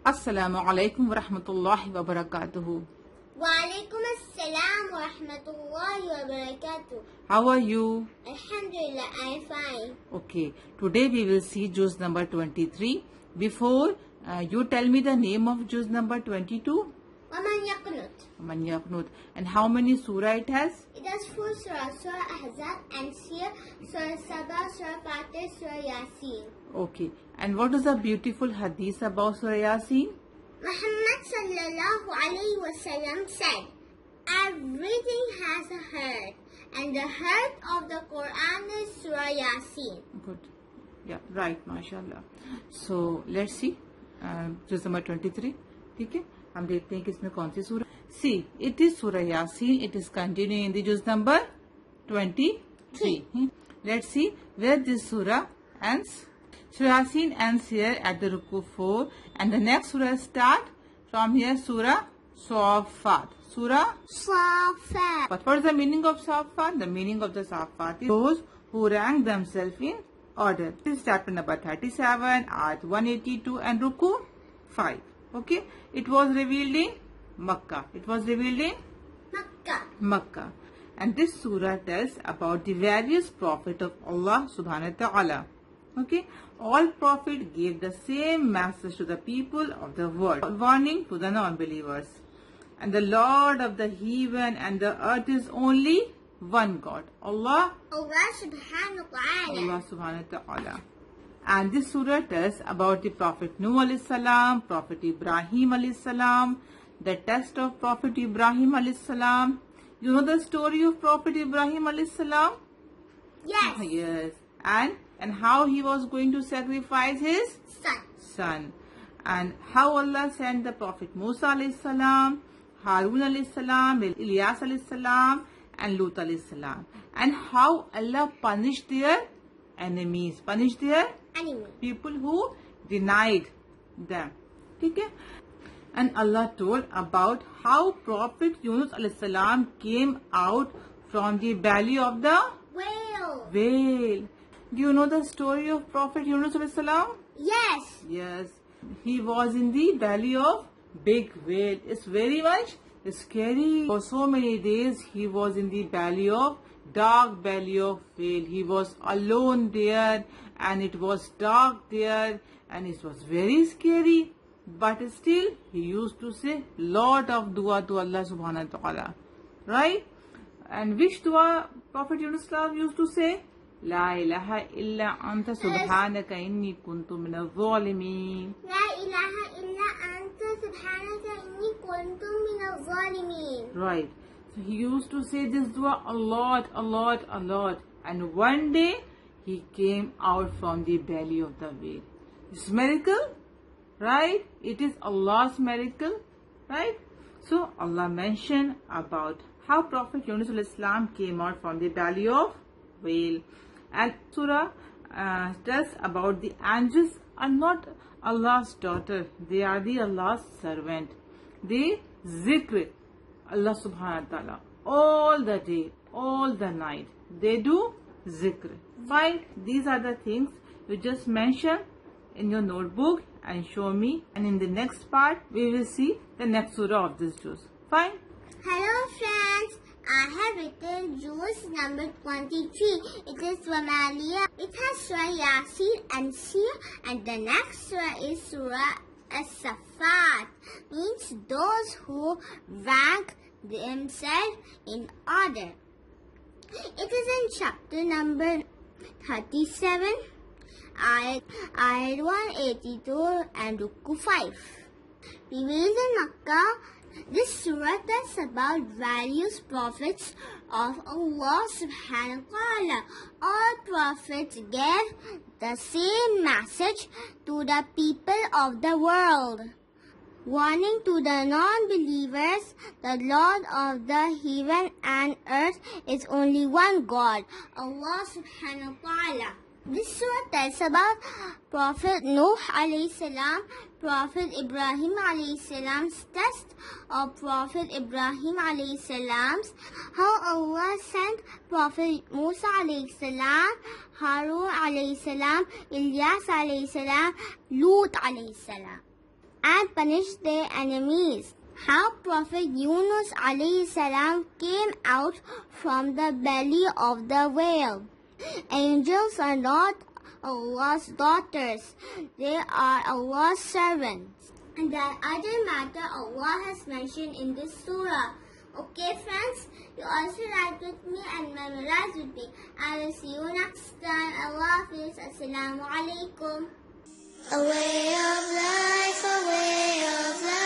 Assalamu alaikum wa rahmatullahi wa barakatuhu. Wa alaikum assalam wa rahmatullahi wa barakatuh. How are you? Alhamdulillah, I am fine. Okay, today we will see juz number 23. Before you tell me the name of juz number 22. Waman yaqnut. Waman yaqnut. And how many surah it has? It has 4 surah, Surah Ahzab and Sir, Surah Sabah, Surah Fatih, Surah Yasin. Okay, and what is the beautiful hadith about Surah Yasin? Muhammad sallallahu alayhi wasallam said, everything has a heart, and the heart of the Quran is Surah Yasin. Good. Yeah, right, mashallah. So let's see juz number 23. ठीक है, हम देखते हैं कि इसमें कौन सी सूरह. See, it is Surah Yasin. It is continuing in the juz number 23. Let's see where this surah ends. Surah Yasin ends here at the ruku 4, and the next surah start from here. Surah Safat. Surah Safat. But what is the meaning of Safat? The meaning of the Safat is those who rank themselves in order. This is chapter number 37, ayat 182 and ruku 5. Okay, it was revealed in Makkah. It was revealed in Makkah. And this surah tells about the various prophets of Allah subhanahu wa ta'ala. Okay, all prophets gave the same message to the people of the world, warning to the non-believers. And the Lord of the heaven and the earth is only one God, Allah subhanahu wa ta'ala. Allah subhanahu wa ta'ala. And this surah tells about the Prophet Nuh alayhi salam, Prophet Ibrahim alayhi salam, the test of Prophet Ibrahim alayhi salam. You know the story of Prophet Ibrahim alayhi salam? Yes. Yes. And how he was going to sacrifice his son. And how Allah sent the Prophet Musa alayhi salam, Harun alayhi salam, Ilyas alayhi salam, and Lut alayhi salam. And how Allah punished their enemies, people who denied them. Okay? And Allah told about how Prophet Yunus alayhi salam came out from the belly of the whale. Do you know the story of Prophet Yunus alayhi salam? Yes. Yes. He was in the belly of big whale. It's very much scary. For so many days he was in the dark belly of whale. He was alone there, and it was dark there, and it was very scary. But still he used to say lot of dua to Allah subhanahu wa ta'ala. Right? And which dua Prophet Yunus used to say? La ilaha illa anta subhanaka inni kuntu minaz zalimin. La ilaha illa anta subhanaka inni kuntu minaz zalimin. Right. So he used to say this dua a lot. And one day he came out from the belly of the whale. It's miracle, right? It is Allah's miracle, right? So Allah mentioned about how Prophet Yunus al-Islam came out from the belly of whale. And surah tells about the angels are not Allah's daughter. They are the Allah's servant. They zikr Allah subhanahu wa ta'ala all the day, all the night. They do zikr. Fine. These are the things you just mention in your notebook and show me. And in the next part, we will see the next surah of this juz. Fine. Hello friends. I have written juz number 23. It is Wamaliya. It has Surah Yasin and Sir, and the next surah is Surah As-Safat. Means those who rank themselves in order. It is in chapter number 37, ayat 182 and ruku 5. Revealed in Makkah. This surah tells about various prophets of Allah subhanahu wa ta'ala. All prophets gave the same message to the people of the world, warning to the non-believers, the Lord of the heaven and earth is only one God, Allah subhanahu wa ta'ala. This surah tells about Prophet Nuh alayhi salam, Prophet Ibrahim alayhi salam's test of Prophet Ibrahim alayhi salam's, how Allah sent Prophet Musa alayhi salam, Harun alayhi salam, Ilyas alayhi salam, Lut alayhi salam. and punish their enemies. How Prophet Yunus alayhi salam came out from the belly of the whale. Angels are not Allah's daughters. They are Allah's servants. And that other matter Allah has mentioned in this surah. Okay friends, you also write with me and memorize with me. I will see you next time. Allah Hafiz. Assalamu alaikum. A way of life, a way of life.